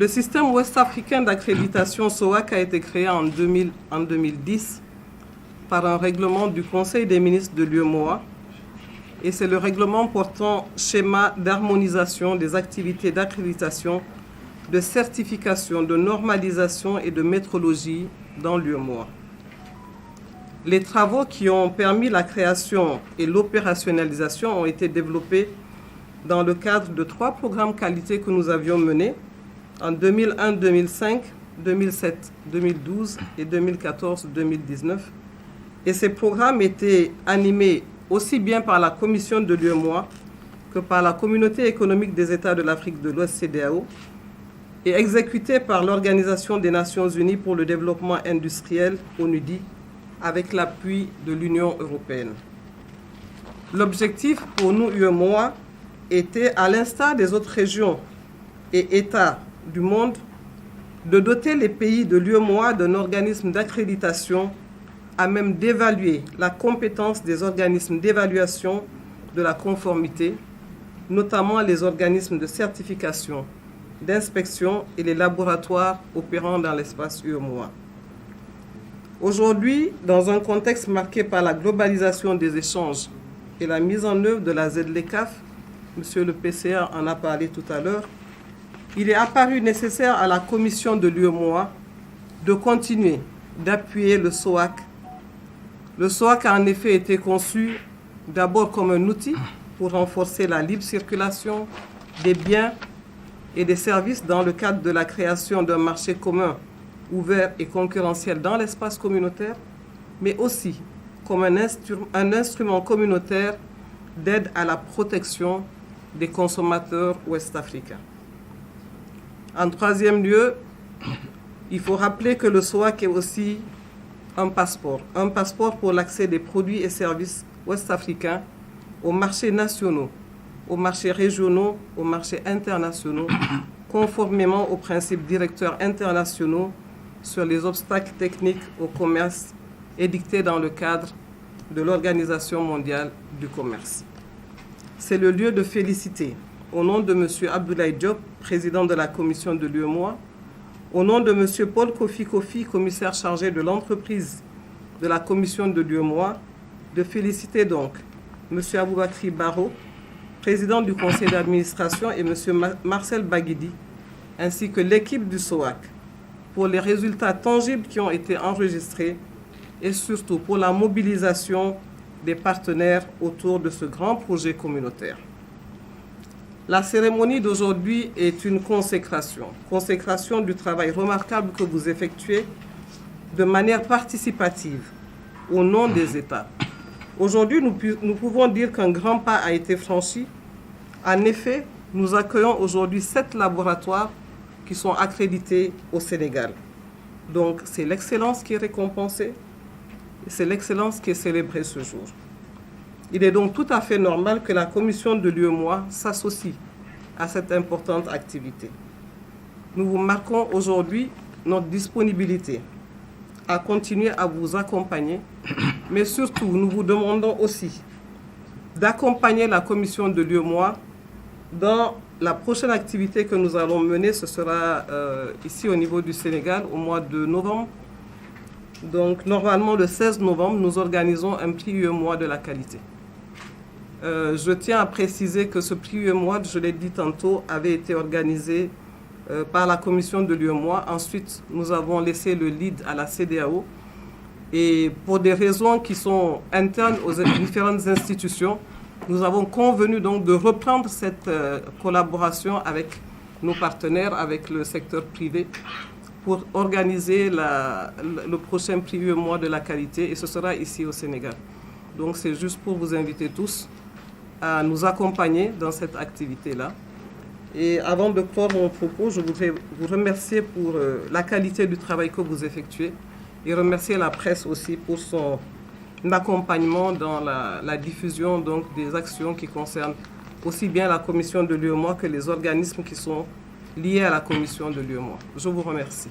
Le système ouest-africain d'accréditation SOAC a été créé en 2010 par un règlement du Conseil des ministres de l'UEMOA et c'est le règlement portant schéma d'harmonisation des activités d'accréditation, de certification, de normalisation et de métrologie dans l'UEMOA. Les travaux qui ont permis la création et l'opérationnalisation ont été développés dans le cadre de 3 programmes qualité que nous avions menés en 2001, 2005, 2007, 2012 et 2014, 2019. Et ces programmes étaient animés aussi bien par la Commission de l'UEMOA que par la Communauté économique des États de l'Afrique de l'Ouest, CEDEAO, et exécutés par l'Organisation des Nations Unies pour le développement industriel, ONUDI, avec l'appui de l'Union européenne. L'objectif pour nous, UEMOA, était, à l'instar des autres régions et États du monde, de doter les pays de l'UEMOA d'un organisme d'accréditation à même d'évaluer la compétence des organismes d'évaluation de la conformité, notamment les organismes de certification, d'inspection et les laboratoires opérant dans l'espace UEMOA. Aujourd'hui, dans un contexte marqué par la globalisation des échanges et la mise en œuvre de la ZLECAf, Monsieur le PCA en a parlé tout à l'heure, il est apparu nécessaire à la Commission de l'UEMOA de continuer d'appuyer le SOAC. Le SOAC a en effet été conçu d'abord comme un outil pour renforcer la libre circulation des biens et des services dans le cadre de la création d'un marché commun ouvert et concurrentiel dans l'espace communautaire, mais aussi comme un instrument communautaire d'aide à la protection des consommateurs ouest-africains. En troisième lieu, il faut rappeler que le SOAC est aussi un passeport pour l'accès des produits et services ouest-africains aux marchés nationaux, aux marchés régionaux, aux marchés internationaux, conformément aux principes directeurs internationaux sur les obstacles techniques au commerce édictés dans le cadre de l'Organisation mondiale du commerce. C'est le lieu de féliciter, au nom de M. Abdoulaye Diop, président de la commission de l'UEMOA, au nom de M. Paul Kofi Kofi, commissaire chargé de l'entreprise de la commission de l'UEMOA, de féliciter donc M. Aboubakri Baro, président du conseil d'administration, et M. Marcel Baguidi, ainsi que l'équipe du SOAC, pour les résultats tangibles qui ont été enregistrés et surtout pour la mobilisation des partenaires autour de ce grand projet communautaire. La cérémonie d'aujourd'hui est une consécration du travail remarquable que vous effectuez de manière participative au nom des États. Aujourd'hui, nous pouvons dire qu'un grand pas a été franchi. En effet, nous accueillons aujourd'hui 7 laboratoires qui sont accrédités au Sénégal. Donc, c'est l'excellence qui est récompensée et c'est l'excellence qui est célébrée ce jour. Il est donc tout à fait normal que la commission de l'UEMOA s'associe à cette importante activité. Nous vous marquons aujourd'hui notre disponibilité à continuer à vous accompagner, mais surtout, nous vous demandons aussi d'accompagner la commission de l'UEMOA dans la prochaine activité que nous allons mener. Ce sera ici au niveau du Sénégal au mois de novembre. Donc, normalement, le 16 novembre, nous organisons un prix UEMOA de la qualité. Je tiens à préciser que ce prix UEMOA, je l'ai dit tantôt, avait été organisé par la commission de l'UEMOA. Ensuite, nous avons laissé le lead à la CEDEAO. Et pour des raisons qui sont internes aux différentes institutions, nous avons convenu donc de reprendre cette collaboration avec nos partenaires, avec le secteur privé, pour organiser le prochain prix UEMOA de la qualité, et ce sera ici au Sénégal. Donc c'est juste pour vous inviter tous à nous accompagner dans cette activité-là. Et avant de clore mon propos, je voudrais vous remercier pour la qualité du travail que vous effectuez et remercier la presse aussi pour son accompagnement dans la diffusion donc, des actions qui concernent aussi bien la commission de l'UEMOA que les organismes qui sont liés à la commission de l'UEMOA. Je vous remercie.